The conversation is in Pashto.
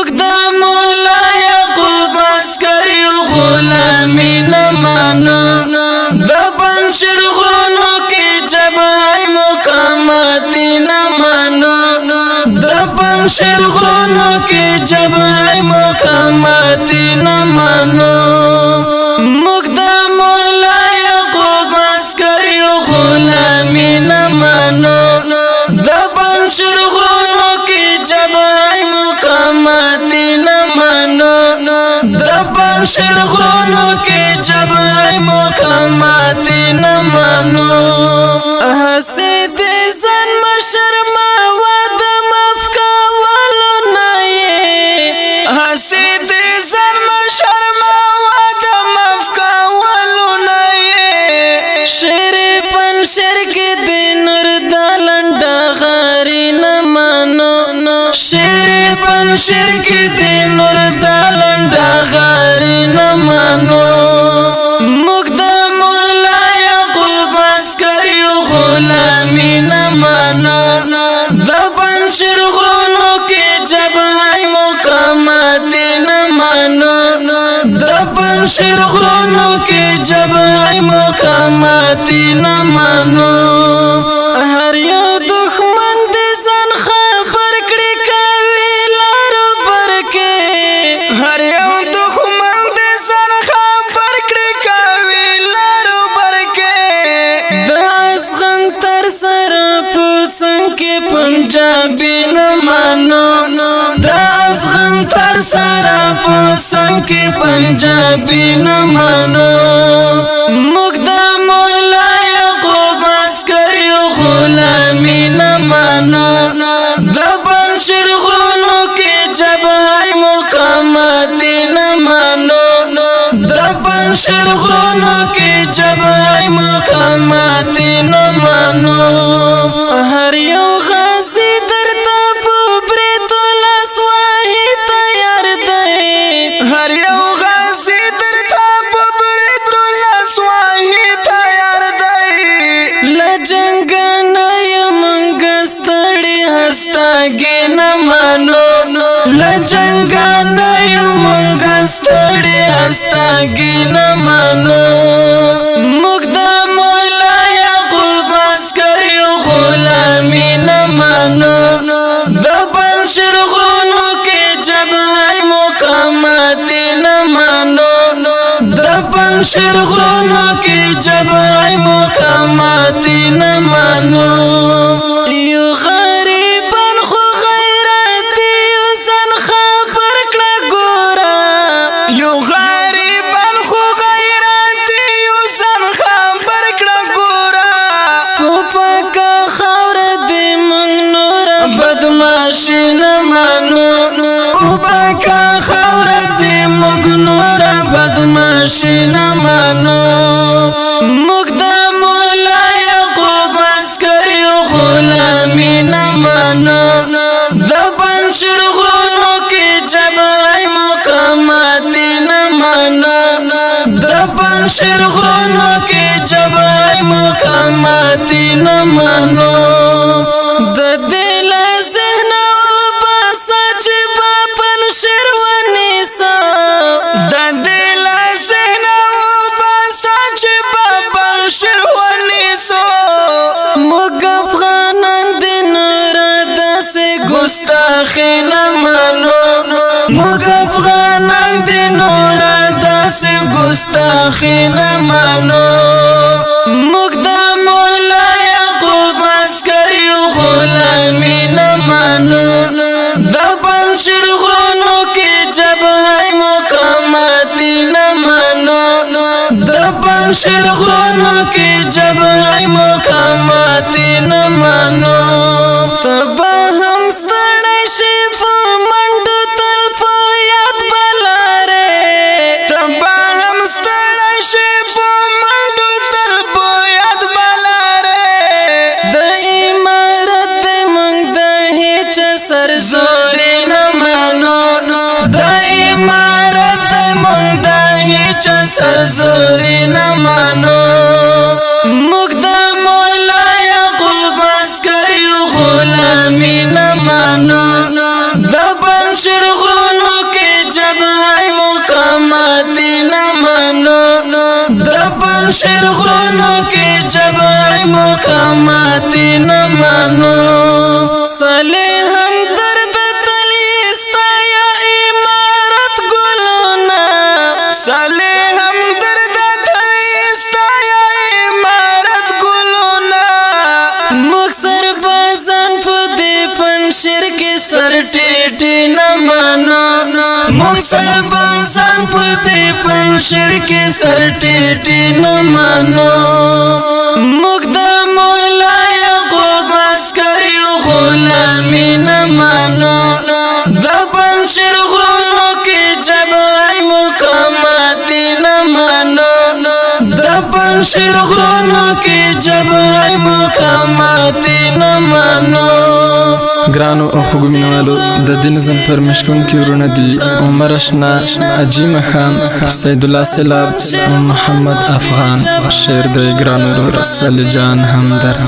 مقدم مولا یعقوب عسکری غلامی نمانو د پنشر غرونو کې جبهه مقاماتی نمانو د پنشر غرونو کې جبهه مقاماتی نمانو مقدم مولا یعقوب عسکری غلامی نمانو د پنشر غرونو کې جبهه مقاماتی نمانو د پنشر غرونو کې جبهه مقاماتی نمانو حسید زن مشرما ود مفکولو نای حسید زن مشرما ود مفکولو نای شیر پنشر کې دینر دلنډا غاری نمانو شیر پنشر کې دینر دلنډا غاری نمانو مقدم مولا یعقوب عسکری غلامی نمانو د پنشر غرونو کې جبهه مقاماتی نمانو د پنشر غرونو کې جبهه مقاماتی نمانو هر یو دښمن د ځان خبر کړي کوي لارو پر کې هر یو دښمن د ځان خبر کړي کوي لارو پر کې د ازغن تر سره پوڅنګ کې پنجابي نمانو د ازغن تر سره پوڅنګ کې پنجابي نمانو مقدم مولا یعقوب عسکری غلامی نمانو د پنشر غرونو کې جبهه مقاماتی نمانو د پنشر غرونو کې جبهه مقاماتی نمانو هر یو غازی درته په بریتو لاس وهي تیار دی هر یو غازی درته په بریتو لاس وهي تیار دی لجنګ نه یم ګستړي هستاګي نمانو لجنګ نه یم ګستړي هستاګي نمانو مقدم مولا یعقوب عسکری غلامی نمانو د پنشر غرونو کې جبهه مقاماتی نمانو د پنشر غرونو کې جبهه مقاماتی نمانو یو غریبان خو غیرتی یو ځان خبر کړه ګوره یو غریبان خو غیرتی یو ځان خبر کړه ګوره په پاکه خاوره دې موږ نوره بدماشي نمانو په پاکه خاوره دې موږ نوره بدماشي نمانو مقدم مولا یعقوب عسکری غلامی نمانو د پنشر غرونو کې جبهه مقاماتی نمانو د پنشر غرونو کې جبهه مقاماتی نمانو د دل ذهن وباسه چې په پنشر ونیسه د دل ذهن وباسه چې په پنشر ونیسه موږ افغانان د نور داسې ګستاخي نمانو موږ افغانان د نور داسې ګستاخي نمانو مقدم مولا یعقوب عسکری غلامی نمانو د پنشر غرونو کې جبهه مقاماتی نمانو د پنشر غرونو کې جبهه مقاماتی نمانو تبا هم ستړی شي په منډو تل په یاد بلاره تبا هم ستړی شي په منډو تل په یاد بلاره د امارت د موږ د هیچ سر زوري نمانو د امارت د موږ د هیچ سر زوري نمانو مقدم مولا یعقوب عسکری غلامی نمانو د پنشر غرونو پنشر غرونو کی جبای مقاماتی نمانو صالح هم درد تلیستا یا امارت گلونا صالح هم درد تلیستا یا امارت گلونا مکسر بازان پدی پنشر کی سر ٹیٹی نمانو مکسر بازان پدی پنشر کی سر ٹیٹی نمانو مقدم مولا یعقوب عسکری غلامی نمانو دا پنشر غرونو کی جبای مقاماتی نمانو دا پنشر غرونو کی جبای مقاماتی نمانو گرانو او خوږو مینوالو د دې نظم پر مشکون کې ورونه دي عمر اشنا عجیمه خان سید الله سلاب او محمد افغان شعر د ګرانو رسول جان همدر